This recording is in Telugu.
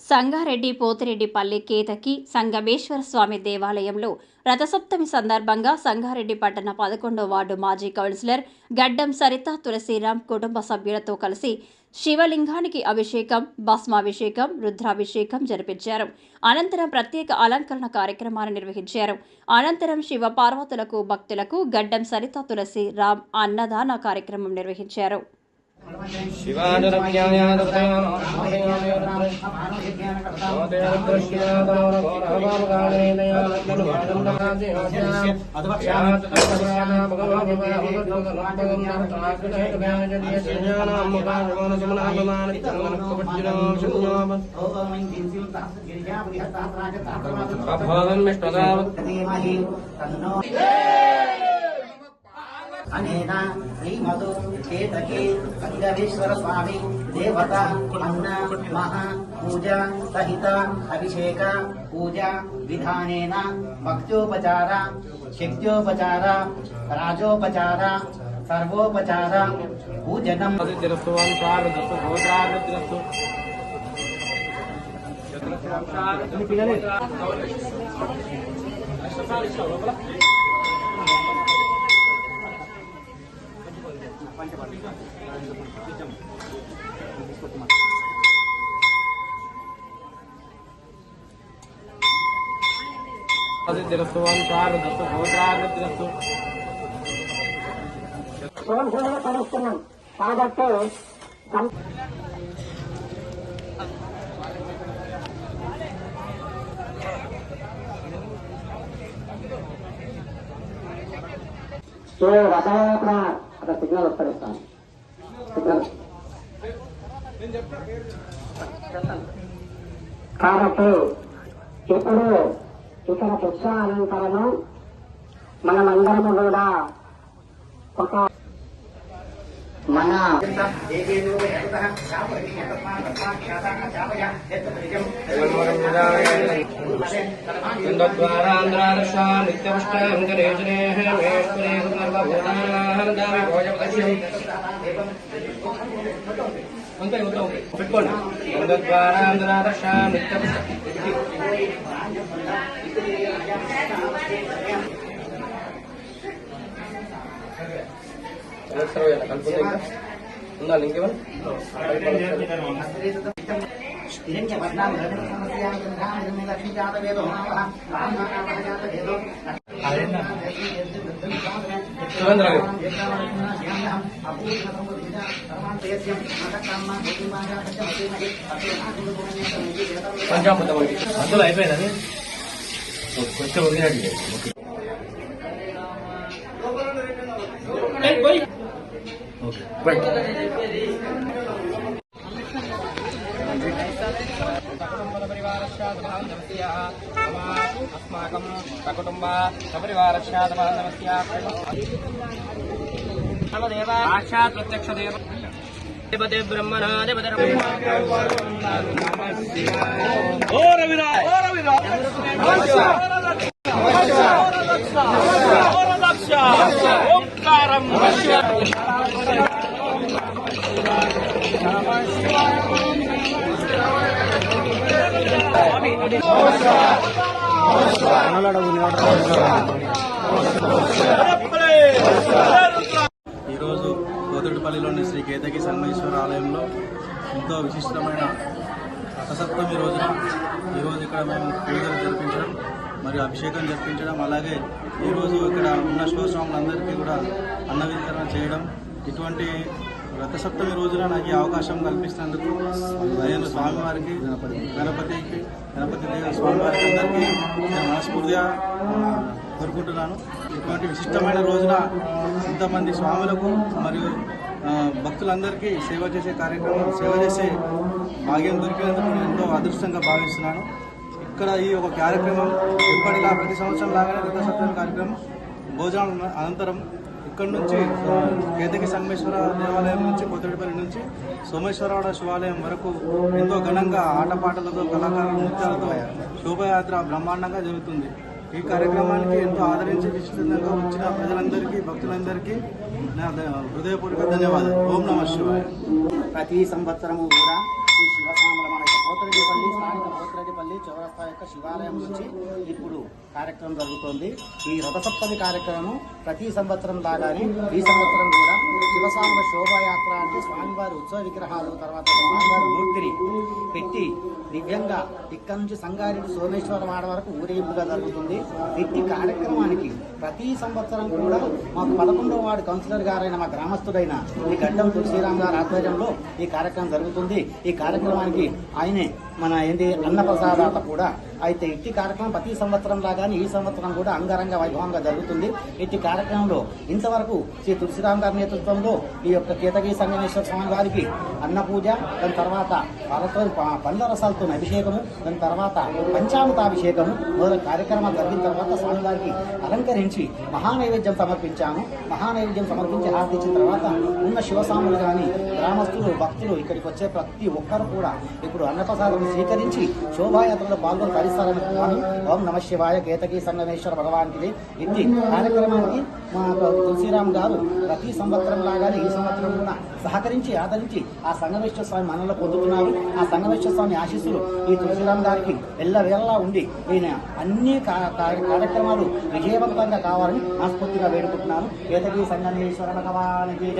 సంగారెడ్డి పోతిరెడ్డిపల్లి కేతకి సంగమేశ్వర స్వామి దేవాలయంలో రథసప్తమి సందర్భంగా సంగారెడ్డి పట్టణ 11వ వార్డు మాజీ కౌన్సిలర్ గడ్డం సరిత తులసిరాం కుటుంబ సభ్యులతో కలిసి శివలింగానికి అభిషేకం, భస్మాభిషేకం, రుద్రాభిషేకం జరిపించారు. అనంతరం ప్రత్యేక అలంకరణ కార్యక్రమాన్ని నిర్వహించారు. అనంతరం శివ పార్వతులకు భక్తులకు గడ్డం సరిత తులసిరాం అన్నదాన కార్యక్రమం నిర్వహించారు. అనేన శ్రీమధు కేతకి సంగమేశ్వర స్వామి దేవత అన్న మహా పూజ సహిత అభిషేక పూజ విధానేన భక్తోపచార శక్త్యోపచార రాజోపచార సర్వోపచార పూజనం అక్కడ సిగ్నల్ వస్తాను కాబట్టి ఇప్పుడు ఇక్కడ పుష్ప అలంకరణ మనమందరము కూడా ఒక మన అందులో అయిపోయిందని కొంచెం వదిలేండి. अस्माकं सकुटुम्ब सपरिवारस्यादनमस्य साक्षात् प्रत्यक्ष देवते ब्रह्मणा देवते ఈరోజు పోతిరెడ్డిపల్లిలోని శ్రీ కేతకి సంగమేశ్వర ఆలయంలో ఎంతో విశిష్టమైన రథసప్తమి రోజున ఈరోజు ఇక్కడ మేము పూజలు జరిపించడం మరియు అభిషేకం జరిపించడం, అలాగే ఈరోజు ఇక్కడ ఉన్న శివస్వాములందరికీ కూడా అన్న వితరణ చేయడం, ఇటువంటి రథసప్తమి రోజున నాకు ఈ అవకాశం కల్పిస్తున్నందుకు నేను స్వామివారికి గణపతి దేవ స్వామివారికి అందరికీ నేను మనస్ఫూర్తిగా కోరుకుంటున్నాను. ఇటువంటి విశిష్టమైన రోజున ఇంతమంది స్వాములకు మరియు భక్తులందరికీ సేవ చేసే భాగ్యం దొరికినందుకు నేను ఎంతో అదృష్టంగా భావిస్తున్నాను. ఇక్కడ ఈ ఒక కార్యక్రమం ఎప్పటిలా ప్రతి సంవత్సరం లాగానే రథసప్తమి కార్యక్రమం భోజనం అనంతరం ఇక్కడ నుంచి కేతకి సంగమేశ్వర దేవాలయం నుంచి పోతిరెడ్డిపల్లి నుంచి సోమేశ్వరవాడ శివాలయం వరకు ఎంతో ఘనంగా ఆటపాటలతో కళాకారుల నృత్యాలతో శోభయాత్ర బ్రహ్మాండంగా జరుగుతుంది. ఈ కార్యక్రమానికి ఎంతో ఆదరించి విస్తృతంగా వచ్చిన ప్రజలందరికీ భక్తులందరికీ నా హృదయపూర్వక ధన్యవాదాలు. ఓం నమః శివాయ. ప్రతి సంవత్సరము కూడా ఈ శివస్వాముల మన పోతిరెడ్డిపల్లి సంగారెడ్డిపల్లి చౌరస్తా యొక్క శివాలయం నుంచి ఇప్పుడు కార్యక్రమం జరుగుతోంది. ఈ రథసప్తమి కార్యక్రమం ప్రతి సంవత్సరం లాగానే ఈ సంవత్సరం కూడా శివస్వాముల శోభాయాత్ర అంటే స్వామివారి ఉత్సవ విగ్రహాలు తర్వాత స్వామివారి మూర్తిని పెట్టి దివ్యంగా ఇక్కడ నుంచి సంగారెడ్డి సోమేశ్వరం వాడ వరకు ఊరేగింపుగా జరుగుతుంది. ఇట్టి కార్యక్రమానికి ప్రతి సంవత్సరం కూడా మాకు 11వ వార్డు కౌన్సిలర్ గారైన మా గ్రామస్తుడైన ఈ గడ్డం తులసిరామ్ గారి ఆధ్వర్యంలో ఈ కార్యక్రమం జరుగుతుంది. ఈ కార్యక్రమానికి ఆయనే మన అన్నప్రసాదాత కూడా. అయితే ఇట్టి కార్యక్రమం ప్రతి సంవత్సరం లాగానే ఈ సంవత్సరం కూడా అంగరంగ వైభవంగా జరుగుతుంది. ఇట్టి కార్యక్రమంలో ఇంతవరకు శ్రీ తులసిరామ్ గారి నేతృత్వంలో ఈ యొక్క కేతగిరి సంగమేశ్వర స్వామి వారికి అన్న పూజ, దాని తర్వాత పండ్ల రసాలతో అభిషేకము, దాని తర్వాత పంచామృతాభిషేకము మొదలైన కార్యక్రమాలు జరిగిన తర్వాత స్వామివారికి అలంకరించి మహానైవేద్యం సమర్పించాము. మహానైవేద్యం సమర్పించి హారతిచ్చిన తర్వాత ఉన్న శివస్వాములు కానీ గ్రామస్తులు భక్తులు ఇక్కడికి వచ్చే ప్రతి ఒక్కరు కూడా ఇప్పుడు అన్నప్రసాదం స్వీకరించి శోభాయాత్రలో పాల్గొని తరిస్తారని ఓం నమ శివాయ కేతకి సంగమేశ్వర భగవానికి. ఇట్టి కార్యక్రమానికి మా తులసిరామ్ గారు ప్రతి సంవత్సరం లాగానే ఈ సంవత్సరం కూడా సహకరించి ఆదరించి ఆ సంగమేశ్వర స్వామి మనలో పొందుతున్నారు. ఆ సంగమేశ్వర స్వామి ఆశీస్సులు ఈ తులసిరామ్ గారికి ఎల్లవేళలా ఉండి ఈయన అన్ని కార్యక్రమాలు విజయవంతంగా కావాలని మనస్ఫూర్తిగా వేడుకుంటున్నాను. కేతకి సంగమేశ్వర భగవానికి.